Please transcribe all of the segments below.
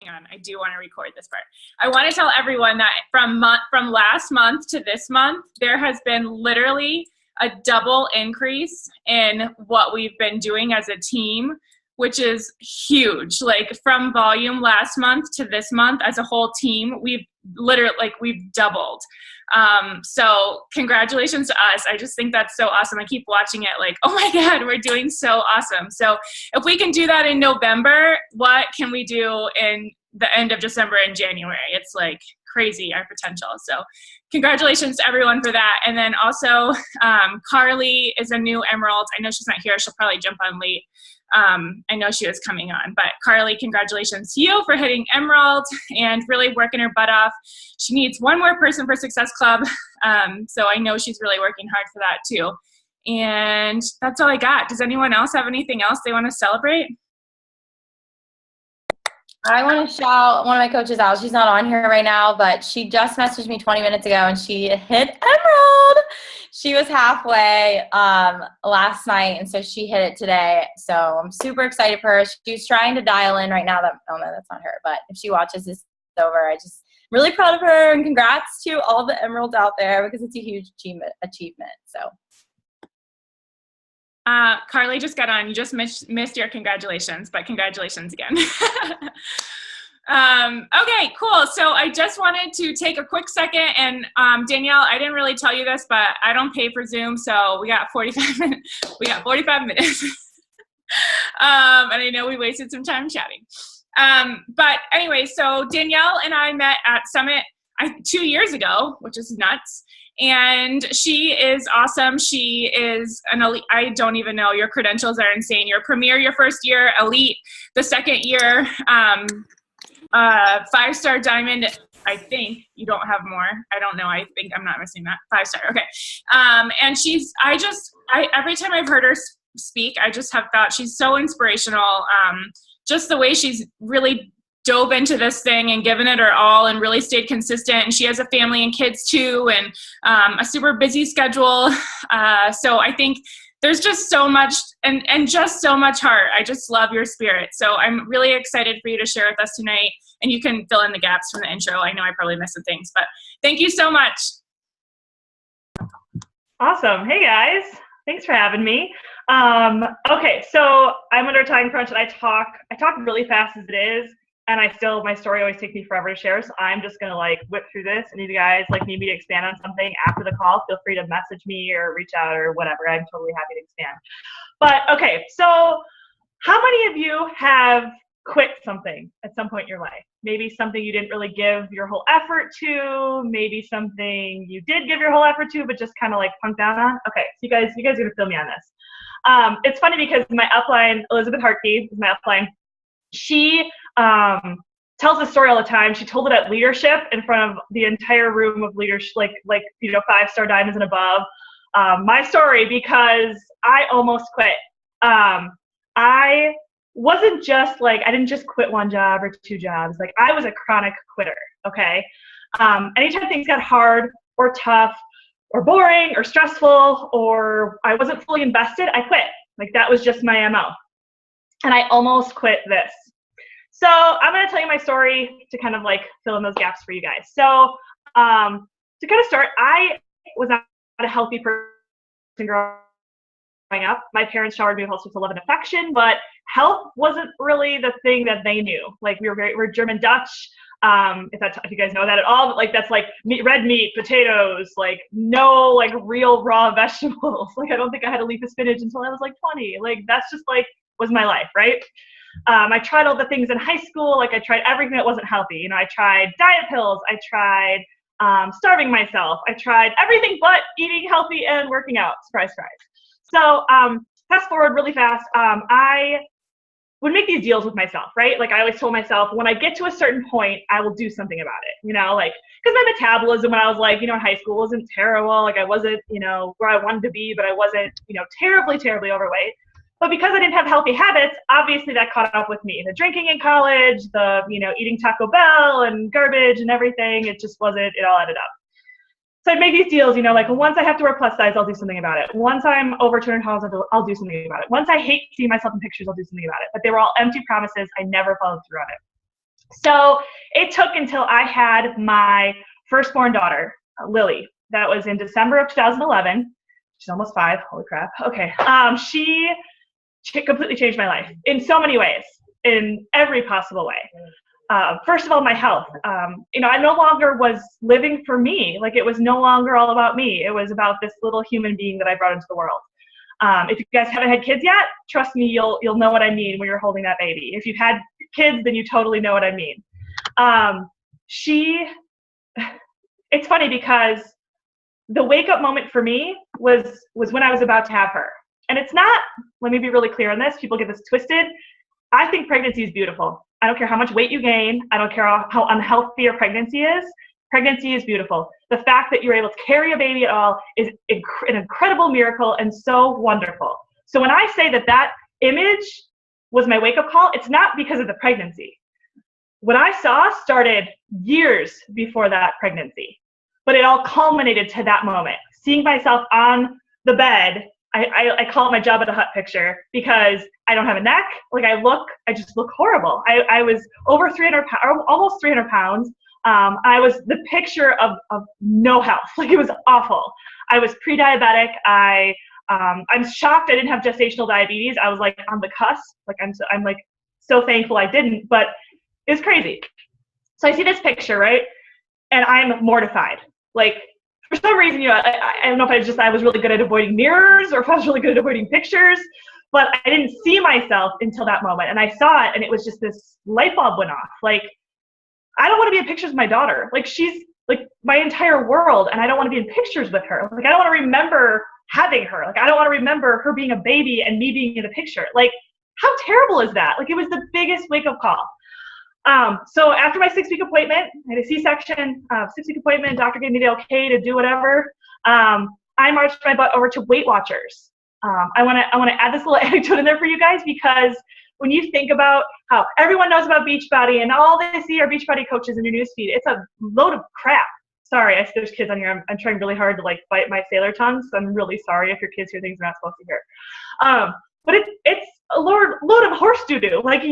on, I do want to record this part. I want to tell everyone that from last month to this month, there has been literally a double increase in what we've been doing as a team, which is huge. Like from volume last month to this month as a whole team, we've doubled. So congratulations to us. I just think that's so awesome. I keep watching it like, oh my God, we're doing so awesome. So if we can do that in November, what can we do in the end of December and January? It's like crazy, our potential. So congratulations to everyone for that. And then also Carly is a new Emerald. I know she's not here. She'll probably jump on late. I know she was coming on, but Carly, congratulations to you for hitting Emerald and really working her butt off. She needs one more person for Success Club. So I know she's really working hard for that too. And that's all I got. Does anyone else have anything else they want to celebrate? I want to shout one of my coaches out. She's not on here right now, but she just messaged me 20 minutes ago and she hit Emerald. She was halfway last night, and so she hit it today. So I'm super excited for her. She's trying to dial in right now. Oh no, that's not her. But if she watches this over, I just really proud of her, and congrats to all the Emeralds out there because it's a huge achievement. So. Carly just got on. You just missed your congratulations, but congratulations again. Okay, cool. So I just wanted to take a quick second and, Danielle, I didn't really tell you this, but I don't pay for Zoom. So we got 45 minutes. And I know we wasted some time chatting. But anyway, so Danielle and I met at Summit 2 years ago, which is nuts. And she is awesome. She is an elite. I don't even know. Your credentials are insane. You're premier your first year, elite the second year, 5-star diamond. I think you don't have more. I don't know. I think I'm not missing that. 5-star. Okay. And every time I've heard her speak, I just have thought she's so inspirational. Just the way she's really dove into this thing and given it her all and really stayed consistent. And she has a family and kids too, and a super busy schedule. So I think there's just so much and just so much heart. I just love your spirit. So I'm really excited for you to share with us tonight, and you can fill in the gaps from the intro. I know I probably missed some things, but thank you so much. Awesome. Hey guys, thanks for having me. Okay, so I'm under a time crunch and I talk really fast as it is. And my story always takes me forever to share. So I'm just going to whip through this. And if you guys need me to expand on something after the call, feel free to message me or reach out or whatever. I'm totally happy to expand. But okay, so how many of you have quit something at some point in your life? Maybe something you didn't really give your whole effort to, maybe something you did give your whole effort to, but just kind of punked down on. Okay, so you guys are going to fill me on this. It's funny because my upline, Elizabeth Hartke, is my upline. She tells the story all the time. She told it at leadership in front of the entire room of leadership, 5-star diamonds and above. My story, because I almost quit. I wasn't just I didn't just quit one job or 2 jobs. I was a chronic quitter. Okay. Anytime things got hard or tough or boring or stressful or I wasn't fully invested, I quit. That was just my MO. And I almost quit this. So I'm going to tell you my story to kind of fill in those gaps for you guys. So to kind of start, I was not a healthy person growing up. My parents showered me with all sorts of love and affection, but health wasn't really the thing that they knew. We're German Dutch. If you guys know that at all, but that's red meat, potatoes, no real raw vegetables. I don't think I had a leaf of spinach until I was 20. That's just was my life, right? I tried all the things in high school. I tried everything that wasn't healthy. I tried diet pills. I tried starving myself. I tried everything but eating healthy and working out. Surprise, surprise. So fast forward really fast. I would make these deals with myself, right? I always told myself, when I get to a certain point, I will do something about it, because my metabolism when I was in high school wasn't terrible. I wasn't, where I wanted to be, but I wasn't, terribly, terribly overweight. But because I didn't have healthy habits, obviously that caught up with me. The drinking in college, the, eating Taco Bell and garbage and everything, it just wasn't, it all added up. So I'd make these deals, once I have to wear plus size, I'll do something about it. Once I'm over 200 pounds, I'll do something about it. Once I hate seeing myself in pictures, I'll do something about it. But they were all empty promises. I never followed through on it. So it took until I had my firstborn daughter, Lily. That was in December of 2011. She's almost 5. Holy crap. Okay. She completely changed my life in so many ways, in every possible way. First of all, my health. I no longer was living for me. Like, it was no longer all about me. It was about this little human being that I brought into the world. If you guys haven't had kids yet, trust me, you'll know what I mean when you're holding that baby. If you've had kids, then you totally know what I mean. It's funny because the wake up moment for me was when I was about to have her. And it's not, let me be really clear on this, people get this twisted. I think pregnancy is beautiful. I don't care how much weight you gain. I don't care how unhealthy your pregnancy is. Pregnancy is beautiful. The fact that you're able to carry a baby at all is an incredible miracle and so wonderful. So when I say that image was my wake-up call, it's not because of the pregnancy. What I saw started years before that pregnancy, but it all culminated to that moment. Seeing myself on the bed, I call it my Jabba the Hutt picture because I don't have a neck. Like, I just look horrible. I was over 300 pounds, almost 300 pounds. I was the picture of no health. Like, it was awful. I was pre-diabetic. I'm shocked I didn't have gestational diabetes. I was like on the cusp. Like, I'm like so thankful I didn't, but it was crazy. So I see this picture, right? And I'm mortified. Like, for some reason, I don't know if I was really good at avoiding mirrors or if I was really good at avoiding pictures, but I didn't see myself until that moment. And I saw it, and it was just this light bulb went off. Like, I don't want to be in pictures with my daughter. Like, she's like my entire world, and I don't want to be in pictures with her. Like, I don't want to remember having her. Like, I don't want to remember her being a baby and me being in a picture. Like, how terrible is that? Like, it was the biggest wake-up call. So after my 6-week appointment, I had a C-section, 6-week appointment, doctor gave me the okay to do whatever. I marched my butt over to Weight Watchers. I want to add this little anecdote in there for you guys, because when you think about how everyone knows about Beachbody and all they see are Beachbody coaches in your newsfeed, it's a load of crap. Sorry, there's kids on here. I'm trying really hard to like bite my sailor tongue, so I'm really sorry if your kids hear things they're not supposed to hear. But it's a load of horse doo-doo. Like,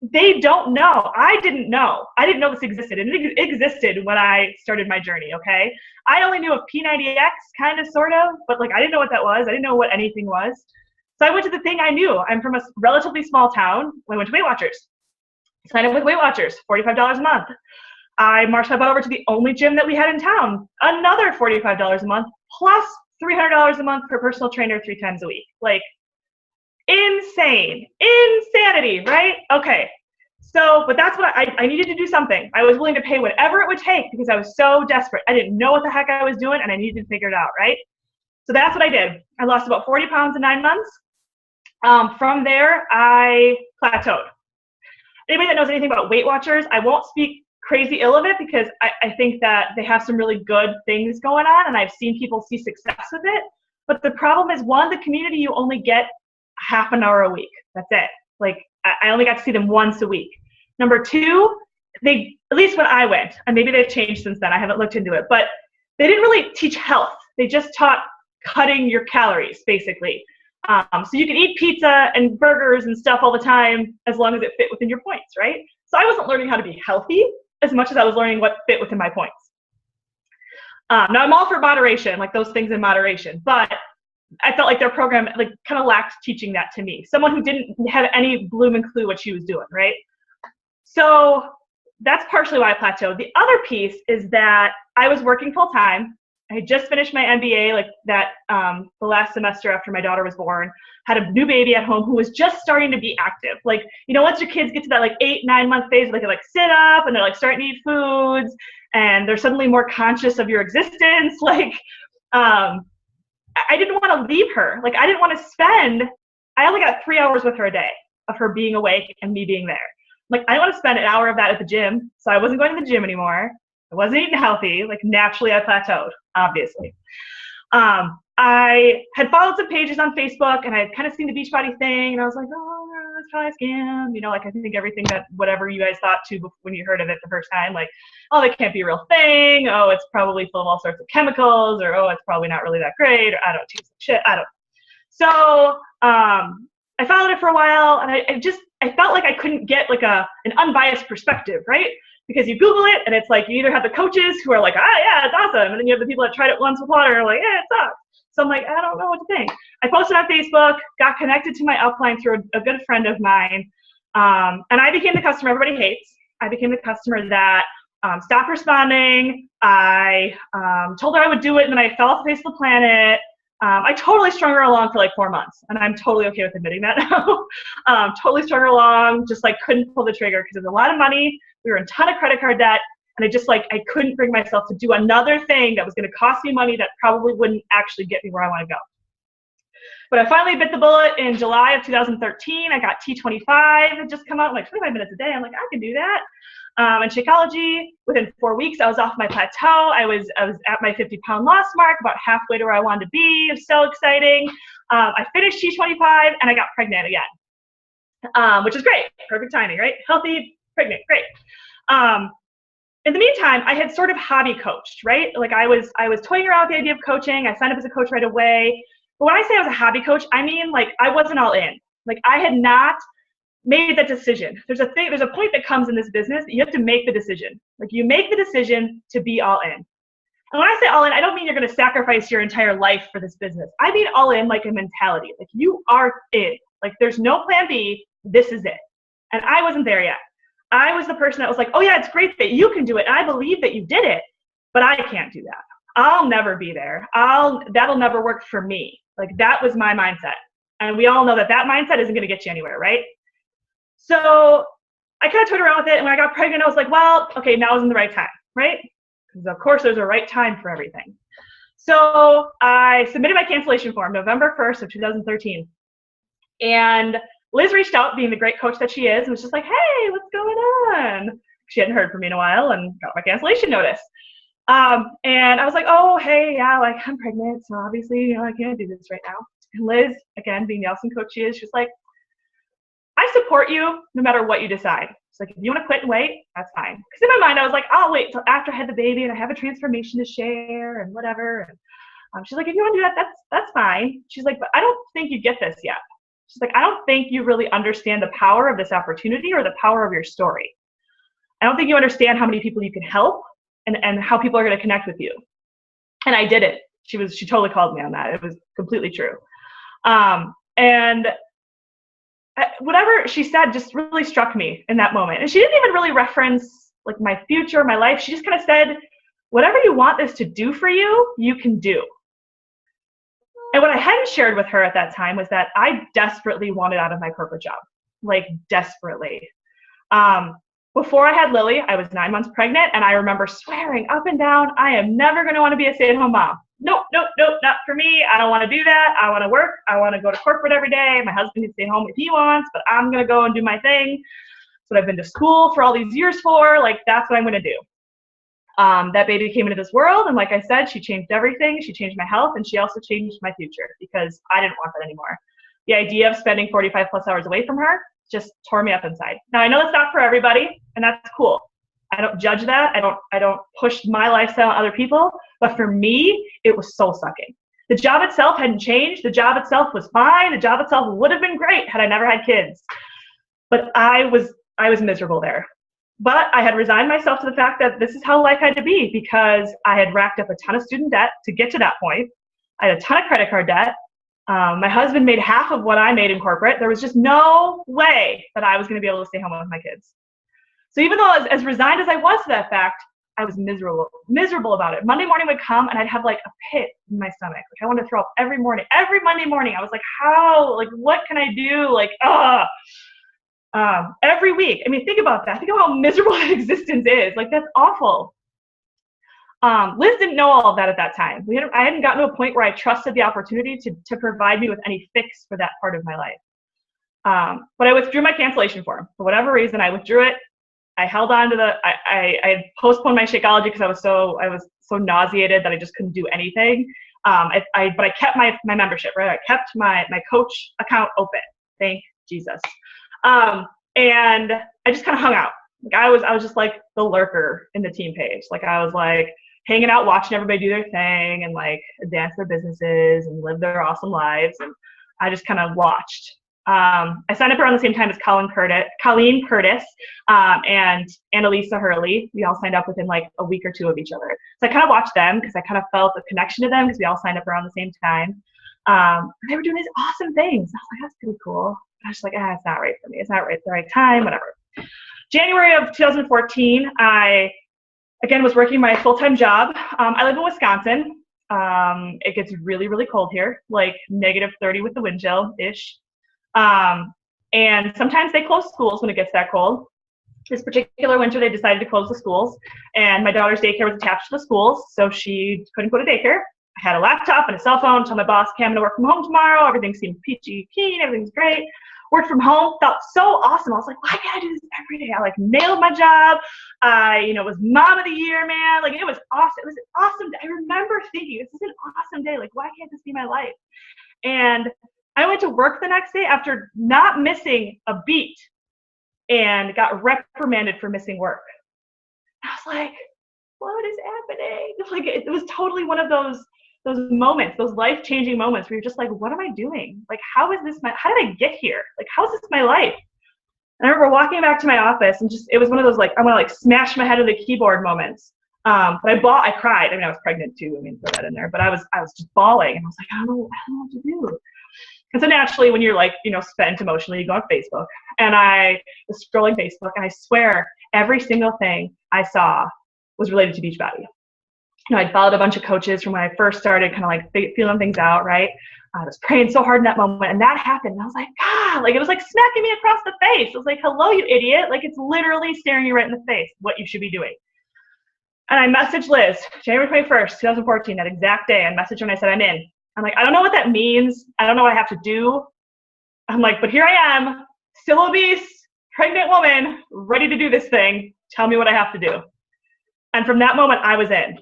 they don't know. I didn't know. I didn't know this existed. And it existed when I started my journey, okay? I only knew of P90X, kind of, sort of, but like, I didn't know what that was. I didn't know what anything was. So I went to the thing I knew. I'm from a relatively small town. I went to Weight Watchers. Signed up with Weight Watchers, $45 a month. I marched my butt over to the only gym that we had in town, another $45 a month, plus $300 a month per personal trainer 3 times a week. Like, insanity, right? Okay. So, but that's what I needed to do something. I was willing to pay whatever it would take because I was so desperate. I didn't know what the heck I was doing, and I needed to figure it out, right? So that's what I did. I lost about 40 pounds in 9 months. From there, I plateaued. Anybody that knows anything about Weight Watchers, I won't speak crazy ill of it because I think that they have some really good things going on, and I've seen people see success with it. But the problem is, one, the community, you only get half an hour a week. That's it. Like, I only got to see them once a week. Number 2, they, at least when I went, and maybe they've changed since then, I haven't looked into it, but they didn't really teach health. They just taught cutting your calories, basically. So you can eat pizza and burgers and stuff all the time as long as it fit within your points, right? So I wasn't learning how to be healthy as much as I was learning what fit within my points. Now I'm all for moderation, like those things in moderation, but I felt like their program like kind of lacked teaching that to me. Someone who didn't have any blooming clue what she was doing, right? So that's partially why I plateaued. The other piece is that I was working full time. I had just finished my MBA, like that the last semester after my daughter was born, had a new baby at home who was just starting to be active. Like, you know, once your kids get to that like 8-9 month phase, they can like sit up and they're like starting to eat foods and they're suddenly more conscious of your existence. Like, I didn't want to leave her. Like, I didn't want to I only got 3 hours with her a day of her being awake and me being there. Like, I want to spend an hour of that at the gym. So I wasn't going to the gym anymore. I wasn't eating healthy. Like, naturally I plateaued, obviously. I had followed some pages on Facebook and I had kind of seen the Beachbody thing and I was like, oh, that's probably a scam. You know, like I think everything that whatever you guys thought too when you heard of it the first time, like, oh, that can't be a real thing. Oh, it's probably full of all sorts of chemicals, or oh, it's probably not really that great, or I don't taste shit. I don't. So I followed it for a while, and I felt like I couldn't get like an unbiased perspective, right? Because you Google it, and it's like you either have the coaches who are like, yeah, it's awesome, and then you have the people that tried it once with water and are like, yeah, it sucks. So I'm like, I don't know what to think. I posted on Facebook, got connected to my upline through a good friend of mine, and I became the customer everybody hates. I became the customer that stopped responding. I told her I would do it, and then I fell off the face of the planet. I totally strung her along for like 4 months, and I'm totally okay with admitting that now. Totally strung her along, just like couldn't pull the trigger because it was a lot of money. We were in a ton of credit card debt, and I couldn't bring myself to do another thing that was going to cost me money that probably wouldn't actually get me where I want to go. But I finally bit the bullet in July of 2013. I got T25. It just come out like 25 minutes a day. I'm like, I can do that. In Shakeology, within 4 weeks, I was off my plateau. I was at my 50-pound loss mark, about halfway to where I wanted to be. It was so exciting. I finished T25, and I got pregnant again, which is great. Perfect timing, right? Healthy, pregnant, great. In the meantime, I had sort of hobby coached, right? Like I was toying around with the idea of coaching. I signed up as a coach right away. But when I say I was a hobby coach, I mean like I wasn't all in. Like I had not made that decision. There's a point that comes in this business that you have to make the decision. Like you make the decision to be all in. And when I say all in, I don't mean you're going to sacrifice your entire life for this business. I mean all in like a mentality. Like you are in. Like there's no plan B. This is it. And I wasn't there yet. I was the person that was like, oh yeah, it's great that you can do it. And I believe that you did it, but I can't do that. I'll never be there. That'll never work for me. Like that was my mindset. And we all know that mindset isn't going to get you anywhere, right? So I kind of toyed around with it. And when I got pregnant, I was like, well, okay, now isn't the right time, right? Because of course there's a right time for everything. So I submitted my cancellation form November 1st of 2013. And Liz reached out, being the great coach that she is, and was just like, hey, what's going on? She hadn't heard from me in a while and got my cancellation notice. And I was like, oh, hey, yeah, like I'm pregnant, so obviously, I can't do this right now. And Liz, again, being the awesome coach she is, she's like, I support you no matter what you decide. It's like, if you want to quit and wait, that's fine. Because in my mind, I was like, I'll wait till after I had the baby and I have a transformation to share and whatever. And she's like, if you want to do that, that's fine. She's like, but I don't think you get this yet. She's like, I don't think you really understand the power of this opportunity or the power of your story. I don't think you understand how many people you can help and how people are going to connect with you. And I did it. She totally called me on that. It was completely true. And whatever she said just really struck me in that moment. And she didn't even really reference like my future, my life. She just kind of said, whatever you want this to do for you, you can do. And what I hadn't shared with her at that time was that I desperately wanted out of my corporate job, like desperately. Before I had Lily, I was 9 months pregnant, and I remember swearing up and down, I am never going to want to be a stay-at-home mom. Nope, not for me. I don't want to do that. I want to work. I want to go to corporate every day. My husband can stay home if he wants, but I'm going to go and do my thing. That's what I've been to school for all these years for. Like, that's what I'm going to do. That baby came into this world, and like I said, she changed everything. She changed my health, and she also changed my future because I didn't want that anymore. The idea of spending 45 plus hours away from her just tore me up inside. Now, I know that's not for everybody, and that's cool. I don't judge that. I don't push my lifestyle on other people, but for me, it was soul sucking. The job itself hadn't changed. The job itself was fine. The job itself would have been great had I never had kids. But I was miserable there. But I had resigned myself to the fact that this is how life had to be because I had racked up a ton of student debt to get to that point. I had a ton of credit card debt. My husband made half of what I made in corporate. There was just no way that I was going to be able to stay home with my kids. So even though as resigned as I was to that fact, I was miserable about it. Monday morning would come and I'd have like a pit in my stomach. Like I wanted to throw up every morning. Every Monday morning, I was like, how? Like, what can I do? Like, every week. I mean, think about that. Think about how miserable that existence is. Like, that's awful. Liz didn't know all of that at that time. I hadn't gotten to a point where I trusted the opportunity to provide me with any fix for that part of my life. But I withdrew my cancellation form. For whatever reason, I withdrew it. I held on to I had postponed my Shakeology because I was so nauseated that I just couldn't do anything. But I kept my membership, right? I kept my coach account open. Thank Jesus. And I just kind of hung out. Like I was just like the lurker in the team page. Like I was like hanging out, watching everybody do their thing and like advance their businesses and live their awesome lives. And I just kind of watched. I signed up around the same time as Colleen Curtis, and Annalisa Hurley. We all signed up within like a week or two of each other. So I kind of watched them because I kind of felt a connection to them because we all signed up around the same time. They were doing these awesome things. I was like, that's pretty cool. I was just like, it's not right for me. It's not right at the right time, whatever. January of 2014, I, again, was working my full-time job. I live in Wisconsin. It gets really, really cold here, like -30 with the wind chill-ish. And sometimes they close schools when it gets that cold. This particular winter, they decided to close the schools, and my daughter's daycare was attached to the schools, so she couldn't go to daycare. I had a laptop and a cell phone, told my boss, okay, I'm gonna work from home tomorrow. Everything seemed peachy keen, everything's great. Worked from home, felt so awesome. I was like, why can't I do this every day? I like nailed my job. I, was mom of the year, man. Like, it was awesome. It was awesome. I remember thinking, this is an awesome day. Like, why can't this be my life? And I went to work the next day after not missing a beat and got reprimanded for missing work. I was like, what is happening? Like, it was totally one of those moments, those life-changing moments where you're just like, what am I doing? Like, how did I get here? Like, how is this my life? And I remember walking back to my office and it was one of those, like, I want to like smash my head on the keyboard moments. But I cried. I mean, I was pregnant too. I mean, throw that in there, but I was just bawling, and I was like, I don't know what to do. And so naturally, when you're like, spent emotionally, you go on Facebook, and I was scrolling Facebook, and I swear every single thing I saw was related to Beachbody. I'd followed a bunch of coaches from when I first started kind of like feeling things out, right? I was praying so hard in that moment, and that happened. And I was like, God, like it was like smacking me across the face. I was like, hello, you idiot. Like, it's literally staring you right in the face, what you should be doing. And I messaged Liz, January 21st, 2014, that exact day. I messaged her and I said, I'm in. I'm like, I don't know what that means. I don't know what I have to do. I'm like, but here I am, still obese, pregnant woman, ready to do this thing. Tell me what I have to do. And from that moment, I was in.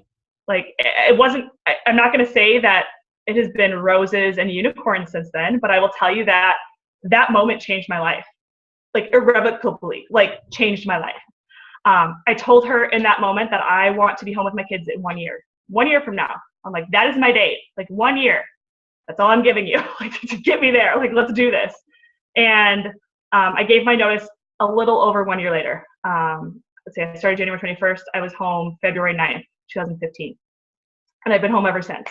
Like, it wasn't, I'm not going to say that it has been roses and unicorns since then, but I will tell you that that moment changed my life. Like, irrevocably, like, changed my life. I told her in that moment that I want to be home with my kids in 1 year. 1 year from now. I'm like, that is my date. Like, 1 year. That's all I'm giving you. Like, to get me there. Like, let's do this. And I gave my notice a little over 1 year later. Let's say I started January 21st. I was home February 9th, 2015. And I've been home ever since.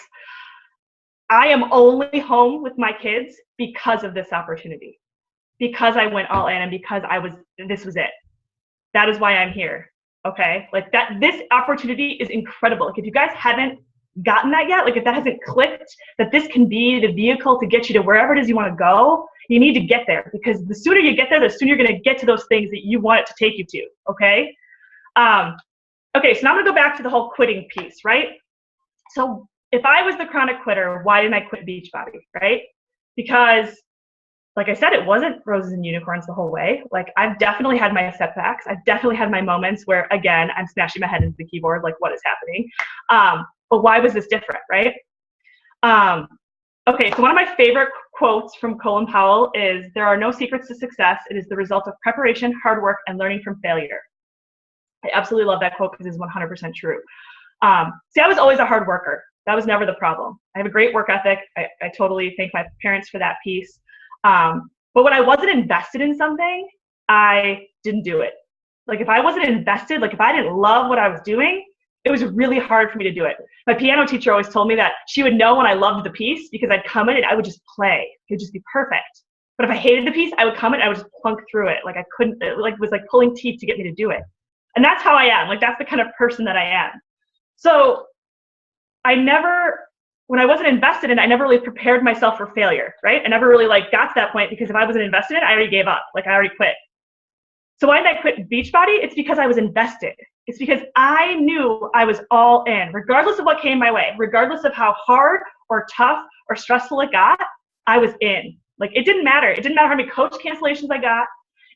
I am only home with my kids because of this opportunity. Because I went all in, and because this was it. That is why I'm here. Okay? Like, this opportunity is incredible. Like, if you guys haven't gotten that yet, like, if that hasn't clicked, that this can be the vehicle to get you to wherever it is you want to go, you need to get there, because the sooner you get there, the sooner you're going to get to those things that you want it to take you to. Okay? Okay, so now I'm going to go back to the whole quitting piece, right? So if I was the chronic quitter, why didn't I quit Beachbody, right? Because, like I said, it wasn't roses and unicorns the whole way. Like, I've definitely had my setbacks. I've definitely had my moments where, again, I'm smashing my head into the keyboard, like, what is happening? But why was this different, right? Okay, so one of my favorite quotes from Colin Powell is, there are no secrets to success. It is the result of preparation, hard work, and learning from failure. I absolutely love that quote because it's 100% true. See, I was always a hard worker. That was never the problem. I have a great work ethic. I totally thank my parents for that piece. But when I wasn't invested in something, I didn't do it. Like, if I wasn't invested, like, if I didn't love what I was doing, it was really hard for me to do it. My piano teacher always told me that she would know when I loved the piece because I'd come in and I would just play. It would just be perfect. But if I hated the piece, I would come in and I would just plunk through it. Like, I couldn't, it was like pulling teeth to get me to do it. And that's how I am. Like, that's the kind of person that I am. So when I wasn't invested in it, I never really prepared myself for failure, right? I never really like got to that point, because if I wasn't invested in it, I already gave up. Like, I already quit. So why did I quit Beachbody? It's because I was invested. It's because I knew I was all in, regardless of what came my way, regardless of how hard or tough or stressful it got, I was in. Like, it didn't matter. It didn't matter how many coach cancellations I got.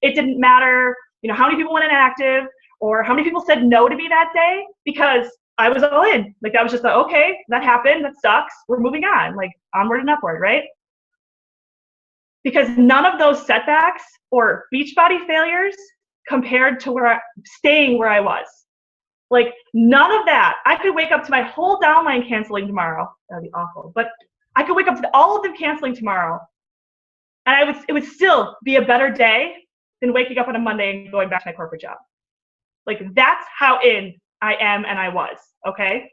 It didn't matter, how many people went inactive or how many people said no to me that day, because I was all in. Like, that was just like, okay, that happened. That sucks. We're moving on, like, onward and upward, right? Because none of those setbacks or Beachbody failures compared to staying where I was. Like, none of that. I could wake up to my whole downline canceling tomorrow. That'd be awful. But I could wake up to all of them canceling tomorrow, And it would still be a better day than waking up on a Monday and going back to my corporate job. Like, that's how in I am and I was, okay?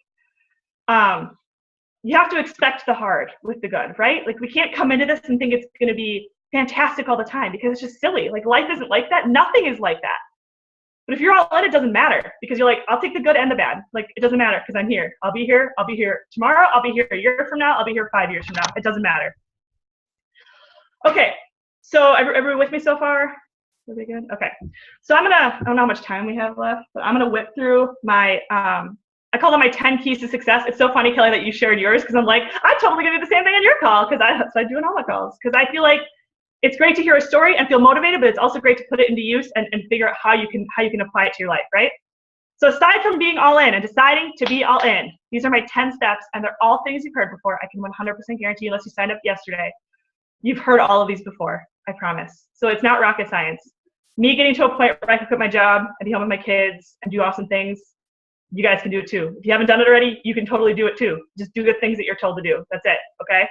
You have to expect the hard with the good, right? Like, we can't come into this and think it's going to be fantastic all the time, because it's just silly. Like, life isn't like that. Nothing is like that. But if you're all in, it doesn't matter, because you're like, I'll take the good and the bad. Like, it doesn't matter, because I'm here. I'll be here. I'll be here tomorrow. I'll be here a year from now. I'll be here 5 years from now. It doesn't matter. Okay. So everyone with me so far? Are we good? Okay. So I don't know how much time we have left, but I'm gonna whip through my, I call them my 10 keys to success. It's so funny, Kelly, that you shared yours, because I'm like, I'm totally gonna do the same thing on your call, because I do in all my calls, because I feel like it's great to hear a story and feel motivated, but it's also great to put it into use and figure out how you can apply it to your life, right? So aside from being all in and deciding to be all in, these are my 10 steps, and they're all things you've heard before. I can 100% guarantee, unless you signed up yesterday, you've heard all of these before, I promise. So it's not rocket science. Me getting to a point where I can quit my job and be home with my kids and do awesome things, you guys can do it too. If you haven't done it already, you can totally do it too. Just do the things that you're told to do. That's it, okay?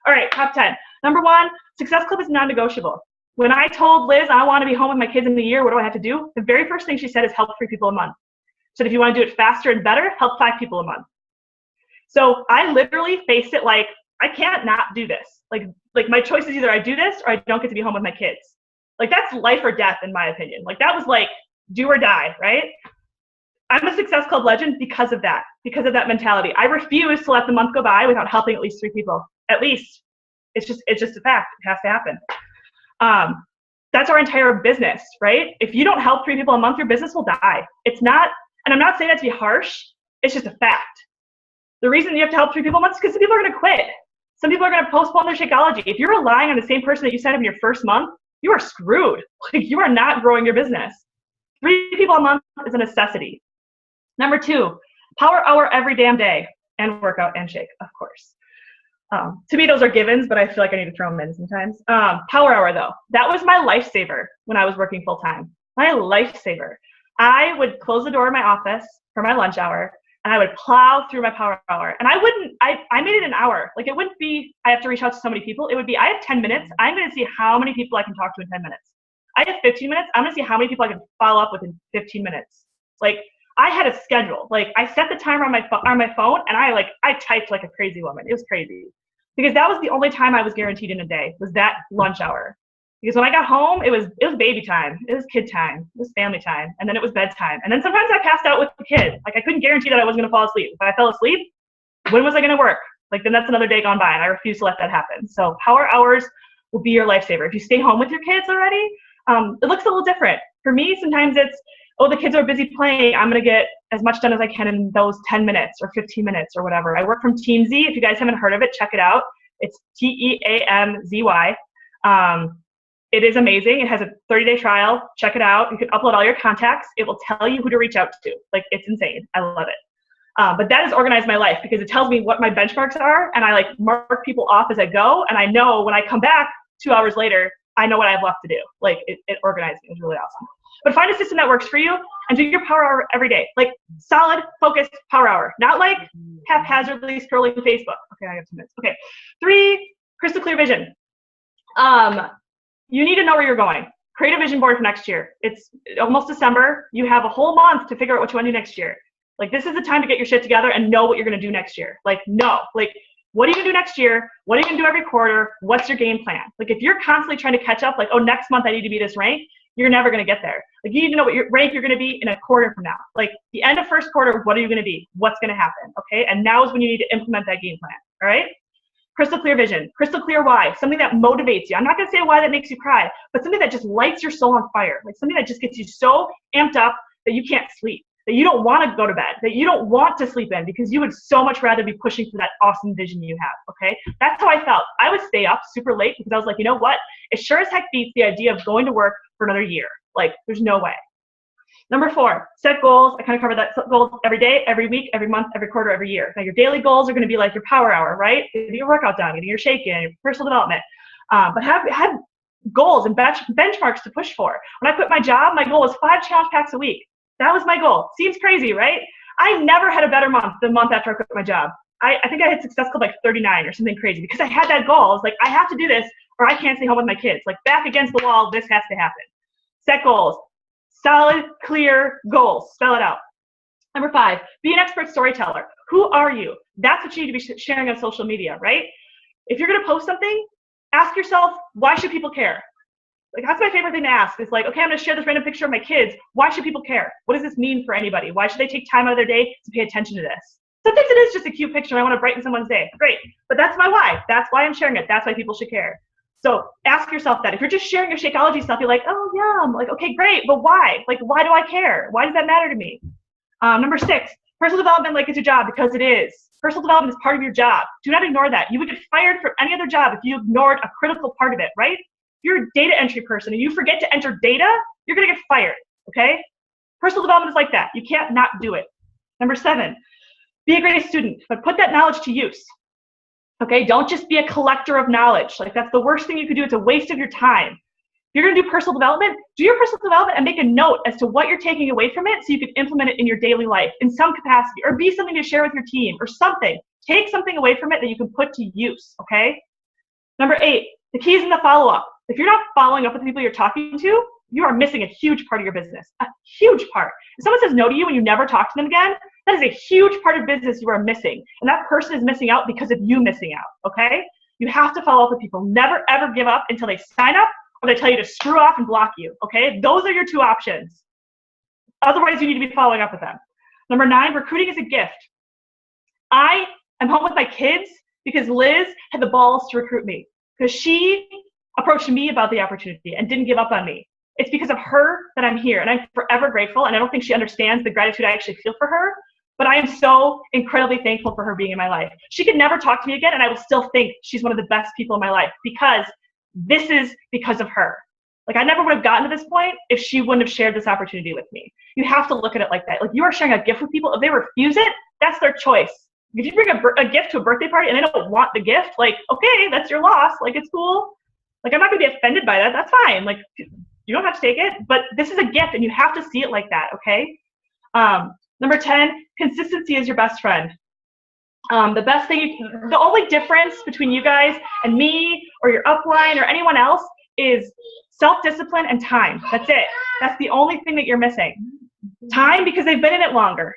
All right, top 10. Number 1, Success Club is non-negotiable. When I told Liz I want to be home with my kids in a year, what do I have to do? The very first thing she said is help 3 people a month. She said, if you want to do it faster and better, help 5 people a month. So I literally faced it like, I can't not do this. Like my choice is either I do this or I don't get to be home with my kids. Like, that's life or death, in my opinion. Like, that was like do or die, right? I'm a Success Club legend because of that mentality. I refuse to let the month go by without helping at least 3 people. At least. It's just a fact. It has to happen. That's our entire business, right? If you don't help 3 people a month, your business will die. It's not, and I'm not saying that to be harsh, it's just a fact. The reason you have to help 3 people a month is because some people are going to quit. Some people are going to postpone their Shakeology. If you're relying on the same person that you signed up in your first month, you are screwed. Like, you are not growing your business. 3 people a month is a necessity. Number 2, power hour every damn day, and workout and shake, of course. To me, those are givens, but I feel like I need to throw them in sometimes. Power hour, though, that was my lifesaver when I was working full time. My lifesaver. I would close the door of my office for my lunch hour, and I would plow through my power hour. And I made it an hour. Like, it wouldn't be, I have to reach out to so many people. It would be, I have 10 minutes. I'm going to see how many people I can talk to in 10 minutes. I have 15 minutes. I'm going to see how many people I can follow up with in 15 minutes. Like, I had a schedule. Like, I set the timer on my phone, and I typed like a crazy woman. It was crazy. Because that was the only time I was guaranteed in a day, was that lunch hour. Because when I got home, it was baby time, it was kid time, it was family time, and then it was bedtime. And then sometimes I passed out with the kid. Like, I couldn't guarantee that I wasn't going to fall asleep. If I fell asleep, when was I going to work? Like, then that's another day gone by, and I refuse to let that happen. So power hours will be your lifesaver. If you stay home with your kids already, it looks a little different. For me, sometimes it's, oh, the kids are busy playing, I'm going to get as much done as I can in those 10 minutes or 15 minutes or whatever. I work from Teamzy. If you guys haven't heard of it, check it out. It's TEAMZY. It is amazing. It has a 30-day trial. Check it out. You can upload all your contacts. It will tell you who to reach out to. Like, it's insane. I love it. But that has organized my life, because it tells me what my benchmarks are, and I like mark people off as I go, and I know when I come back 2 hours later, I know what I have left to do. Like, it organized me. It was really awesome. But find a system that works for you and do your power hour every day. Like, solid, focused power hour. Not like haphazardly scrolling Facebook. Okay, I have 2 minutes. Okay. 3, crystal clear vision. You need to know where you're going. Create a vision board for next year. It's almost December. You have a whole month to figure out what you want to do next year. Like, this is the time to get your shit together and know what you're going to do next year. Like, no. Like, what are you going to do next year? What are you going to do every quarter? What's your game plan? Like, if you're constantly trying to catch up, like, oh, next month I need to be this rank, you're never going to get there. Like, you need to know what your rank you're going to be in a quarter from now. Like, the end of first quarter, what are you going to be? What's going to happen? Okay? And now is when you need to implement that game plan. All right? Crystal clear vision. Crystal clear why. Something that motivates you. I'm not going to say why that makes you cry, but something that just lights your soul on fire. Like, something that just gets you so amped up that you can't sleep, that you don't want to go to bed, that you don't want to sleep in, because you would so much rather be pushing for that awesome vision you have, okay? That's how I felt. I would stay up super late because I was like, you know what? It sure as heck beats the idea of going to work for another year. Like, there's no way. Number 4, set goals. I kind of covered that. Set goals every day, every week, every month, every quarter, every year. Now, your daily goals are going to be like your power hour, right? Getting your workout done, getting your shake in, your personal development. But have goals and benchmarks to push for. When I quit my job, my goal was 5 challenge packs a week. That was my goal. Seems crazy, right? I never had a better month than the month after I quit my job. I think I hit Success Club like 39 or something crazy, because I had that goal. I was like, I have to do this or I can't stay home with my kids. Like, back against the wall, this has to happen. Set goals. Solid, clear goals. Spell it out. Number 5, be an expert storyteller. Who are you? That's what you need to be sharing on social media, right? If you're going to post something, ask yourself, why should people care? Like, that's my favorite thing to ask. It's like, okay, I'm going to share this random picture of my kids. Why should people care? What does this mean for anybody? Why should they take time out of their day to pay attention to this? Sometimes it is just a cute picture and I want to brighten someone's day. Great. But that's my why. That's why I'm sharing it. That's why people should care. So ask yourself that. If you're just sharing your Shakeology stuff, you're like, oh, yeah. I'm like, okay, great. But why? Like, why do I care? Why does that matter to me? Number 6, personal development like it's a job, because it is. Personal development is part of your job. Do not ignore that. You would get fired from any other job if you ignored a critical part of it, right? If you're a data entry person and you forget to enter data, you're going to get fired, okay? Personal development is like that. You can't not do it. Number 7, be a great student, but put that knowledge to use. Okay, don't just be a collector of knowledge. Like, that's the worst thing you could do. It's a waste of your time. If you're going to do personal development, do your personal development and make a note as to what you're taking away from it so you can implement it in your daily life in some capacity, or be something to share with your team or something. Take something away from it that you can put to use, okay? Number 8, the key is in the follow-up. If you're not following up with the people you're talking to, you are missing a huge part of your business, a huge part. If someone says no to you and you never talk to them again, that is a huge part of business you are missing. And that person is missing out because of you missing out, okay? You have to follow up with people. Never, ever give up until they sign up or they tell you to screw off and block you, okay? Those are your 2 options. Otherwise, you need to be following up with them. Number 9, recruiting is a gift. I am home with my kids because Liz had the balls to recruit me, because she approached me about the opportunity and didn't give up on me. It's because of her that I'm here, and I'm forever grateful, and I don't think she understands the gratitude I actually feel for her, but I am so incredibly thankful for her being in my life. She could never talk to me again, and I will still think she's one of the best people in my life, because this is because of her. Like, I never would have gotten to this point if she wouldn't have shared this opportunity with me. You have to look at it like that. Like, you are sharing a gift with people. If they refuse it, that's their choice. If you bring a gift to a birthday party and they don't want the gift, like, okay, that's your loss. Like, it's cool. Like, I'm not going to be offended by that. That's fine. Like, you don't have to take it, but this is a gift and you have to see it like that, okay? Number 10, consistency is your best friend. The only difference between you guys and me or your upline or anyone else is self-discipline and time. That's it. That's the only thing that you're missing. Time, because they've been in it longer.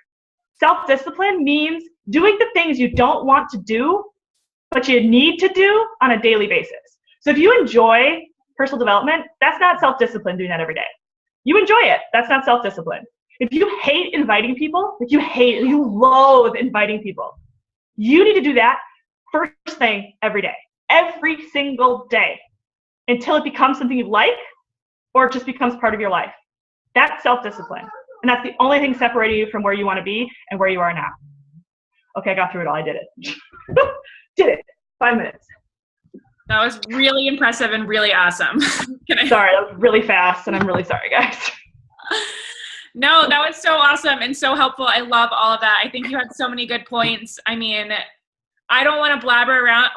Self-discipline means doing the things you don't want to do, but you need to do on a daily basis. So if you enjoy personal development, that's not self-discipline doing that every day. You enjoy it. That's not self-discipline. If you hate inviting people, like you loathe inviting people, you need to do that first thing every day, every single day, until it becomes something you like or it just becomes part of your life. That's self-discipline. And that's the only thing separating you from where you want to be and where you are now. Okay, I got through it all. I did it. Did it. 5 minutes. That was really impressive and really awesome. Sorry, that was really fast, and I'm really sorry, guys. No, that was so awesome and so helpful. I love all of that. I think you had so many good points. I mean, I don't want to blabber around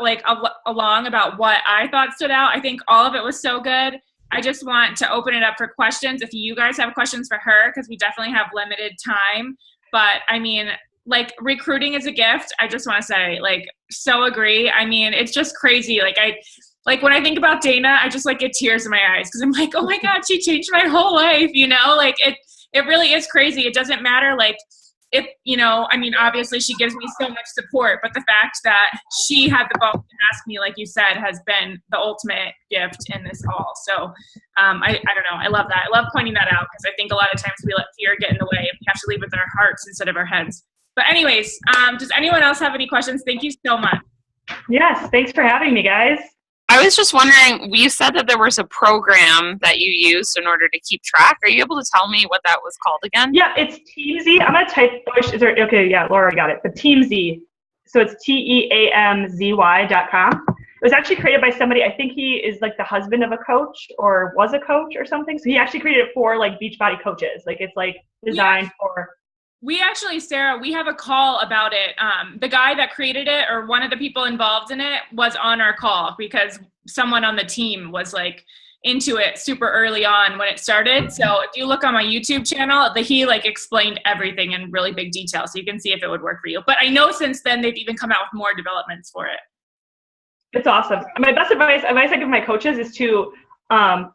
along about what I thought stood out. I think all of it was so good. I just want to open it up for questions. If you guys have questions for her, because we definitely have limited time. But I mean, like, recruiting is a gift. I just want to say, like, so agree. I mean, it's just crazy. Like when I think about Dana, I just like get tears in my eyes because I'm like, oh my God, she changed my whole life. You know, like it really is crazy. It doesn't matter. Like, if, you know, I mean, obviously she gives me so much support, but the fact that she had the balls to ask me, like you said, has been the ultimate gift in this all. So I don't know. I love that. I love pointing that out because I think a lot of times we let fear get in the way and we have to lead with our hearts instead of our heads. But anyways, does anyone else have any questions? Thank you so much. Yes. Thanks for having me, guys. I was just wondering, you said that there was a program that you used in order to keep track. Are you able to tell me what that was called again? Yeah, it's TeamZ. I'm going to type, okay, yeah, Laura got it. The TeamZ. So it's TeamZy.com. It was actually created by somebody, I think he is like the husband of a coach or was a coach or something. So he actually created it for like Beachbody coaches. Like it's like designed for. We actually, Sarah, we have a call about it. The guy that created it or one of the people involved in it was on our call because someone on the team was like into it super early on when it started. So if you look on my YouTube channel, he like explained everything in really big detail. So you can see if it would work for you. But I know since then they've even come out with more developments for it. It's awesome. My best advice I give my coaches is to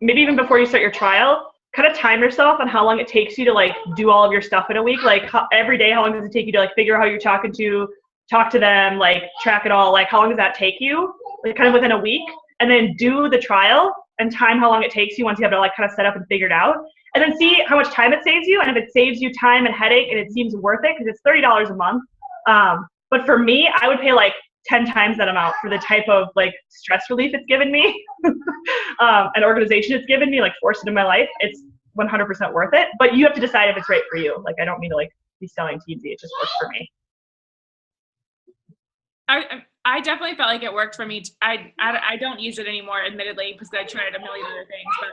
maybe even before you start your trial, kind of time yourself on how long it takes you to like do all of your stuff in a week. Like every day, how long does it take you to like figure out how you're talk to them, like track it all? Like how long does that take you? Like kind of within a week, and then do the trial and time how long it takes you once you have it like kind of set up and figured out, and then see how much time it saves you. And if it saves you time and headache and it seems worth it, because it's $30 a month. But for me, I would pay like 10 times that amount for the type of like stress relief it's given me and organization it's given me, like forced into my life. It's 100% worth it, but you have to decide if it's right for you. Like, I don't mean to like be selling TZ. It just works for me. I definitely felt like it worked for me. I don't use it anymore, admittedly, because I tried a million other things, but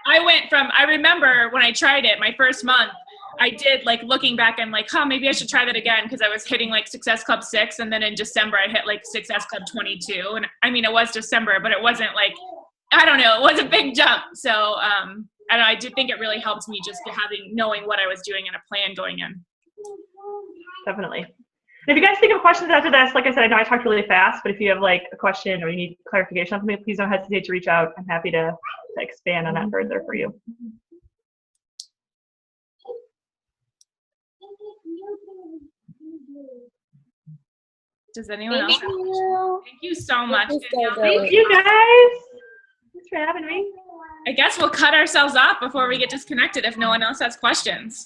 I remember when I tried it, my first month, I did like looking back and like, maybe I should try that again, because I was hitting like Success Club 6, and then in December I hit like Success Club 22, and I mean it was December, but it wasn't like, I don't know, it was a big jump. So I don't know, I do think it really helped me just knowing what I was doing and a plan going in. Definitely. And if you guys think of questions after this, like I said, I know I talked really fast, but if you have like a question or you need clarification on something, please don't hesitate to reach out. I'm happy to expand on that further for you. Does anyone else have questions? Thank you so much. Thank you guys. Thanks for having me. I guess we'll cut ourselves off before we get disconnected if no one else has questions.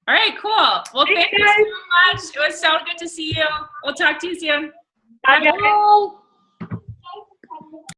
All right, cool. Well, thank you so much. It was so good to see you. We'll talk to you soon. Bye, guys.